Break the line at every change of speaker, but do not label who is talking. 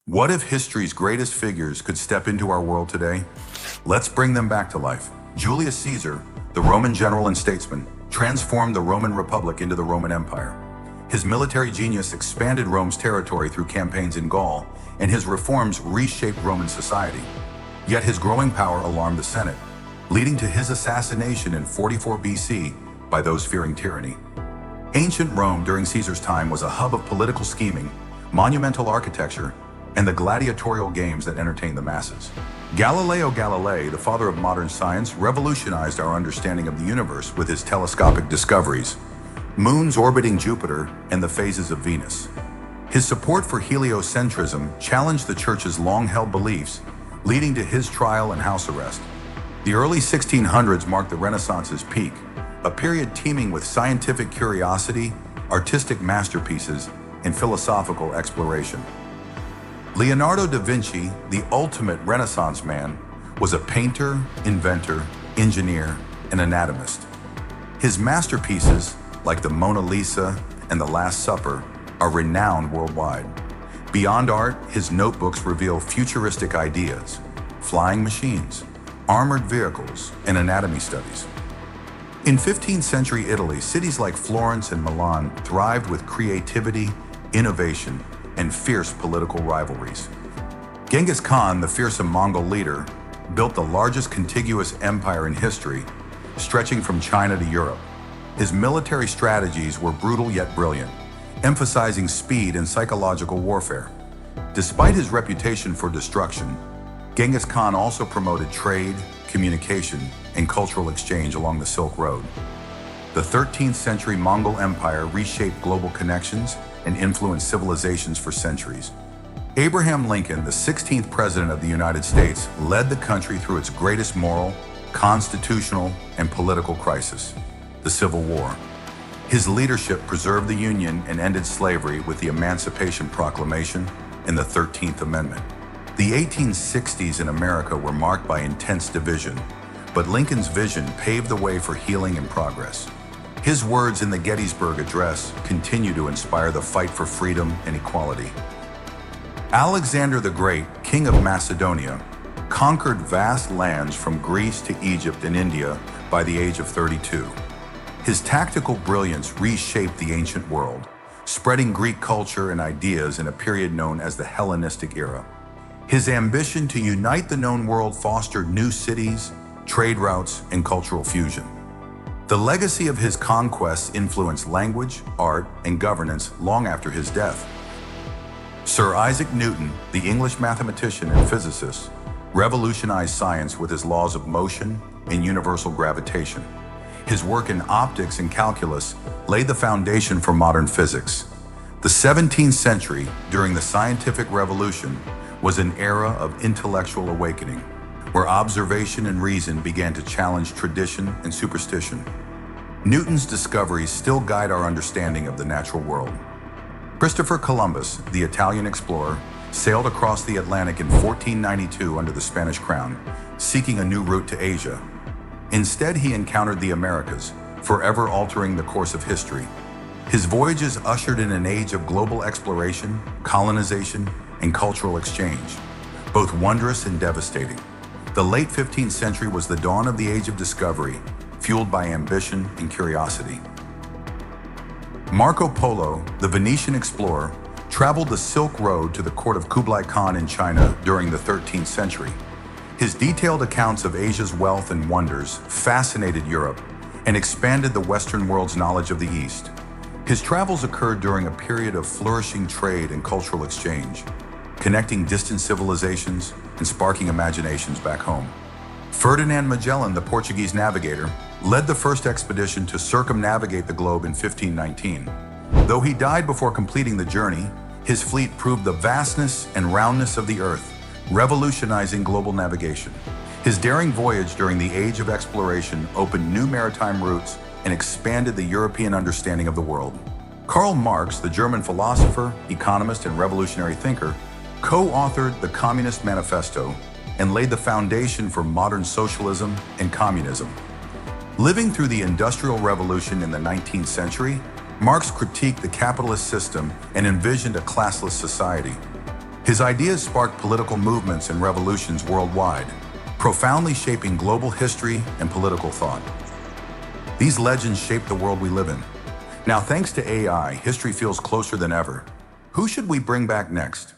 What if history's greatest figures could step into our world today? Let's bring them back to life. Julius Caesar, the Roman general and statesman, transformed the Roman Republic into the Roman Empire. His military genius expanded Rome's territory through campaigns in Gaul, and his reforms reshaped Roman society. Yet his growing power alarmed the Senate, leading to his assassination in 44 BC by those fearing tyranny. Ancient Rome during Caesar's time was a hub of political scheming, monumental architecture, and the gladiatorial games that entertained the masses. Galileo Galilei, the father of modern science, revolutionized our understanding of the universe with his telescopic discoveries, moons orbiting Jupiter and the phases of Venus. His support for heliocentrism challenged the church's long-held beliefs, leading to his trial and house arrest. The early 1600s marked the Renaissance's peak, a period teeming with scientific curiosity, artistic masterpieces, and philosophical exploration. Leonardo da Vinci, the ultimate Renaissance man, was a painter, inventor, engineer, and anatomist. His masterpieces, like the Mona Lisa and the Last Supper, are renowned worldwide. Beyond art, his notebooks reveal futuristic ideas, flying machines, armored vehicles, and anatomy studies. In 15th century Italy, cities like Florence and Milan thrived with creativity, innovation, and fierce political rivalries. Genghis Khan, the fearsome Mongol leader, built the largest contiguous empire in history, stretching from China to Europe. His military strategies were brutal yet brilliant, emphasizing speed and psychological warfare. Despite his reputation for destruction, Genghis Khan also promoted trade, communication, and cultural exchange along the Silk Road. The 13th century Mongol Empire reshaped global connections and influenced civilizations for centuries. Abraham Lincoln, the 16th President of the United States, led the country through its greatest moral, constitutional, and political crisis, the Civil War. His leadership preserved the Union and ended slavery with the Emancipation Proclamation and the 13th Amendment. The 1860s in America were marked by intense division, but Lincoln's vision paved the way for healing and progress. His words in the Gettysburg Address continue to inspire the fight for freedom and equality. Alexander the Great, King of Macedonia, conquered vast lands from Greece to Egypt and India by the age of 32. His tactical brilliance reshaped the ancient world, spreading Greek culture and ideas in a period known as the Hellenistic era. His ambition to unite the known world fostered new cities, trade routes, and cultural fusion. The legacy of his conquests influenced language, art, and governance long after his death. Sir Isaac Newton, the English mathematician and physicist, revolutionized science with his laws of motion and universal gravitation. His work in optics and calculus laid the foundation for modern physics. The 17th century, during the scientific revolution, was an era of intellectual awakening, where observation and reason began to challenge tradition and superstition. Newton's discoveries still guide our understanding of the natural world. Christopher Columbus, the Italian explorer, sailed across the Atlantic in 1492 under the Spanish crown, seeking a new route to Asia. Instead, he encountered the Americas, forever altering the course of history. His voyages ushered in an age of global exploration, colonization, and cultural exchange, both wondrous and devastating. The late 15th century was the dawn of the age of discovery, fueled by ambition and curiosity. Marco Polo, the Venetian explorer, traveled the Silk Road to the court of Kublai Khan in China during the 13th century. His detailed accounts of Asia's wealth and wonders fascinated Europe and expanded the Western world's knowledge of the East. His travels occurred during a period of flourishing trade and cultural exchange, connecting distant civilizations and sparking imaginations back home. Ferdinand Magellan, the Portuguese navigator, led the first expedition to circumnavigate the globe in 1519. Though he died before completing the journey, his fleet proved the vastness and roundness of the earth, revolutionizing global navigation. His daring voyage during the age of exploration opened new maritime routes and expanded the European understanding of the world. Karl Marx, the German philosopher, economist, and revolutionary thinker, co-authored the Communist Manifesto and laid the foundation for modern socialism and communism. Living through the Industrial Revolution in the 19th century, Marx critiqued the capitalist system and envisioned a classless society. His ideas sparked political movements and revolutions worldwide, profoundly shaping global history and political thought. These legends shape the world we live in. Now, thanks to AI, history feels closer than ever. Who should we bring back next?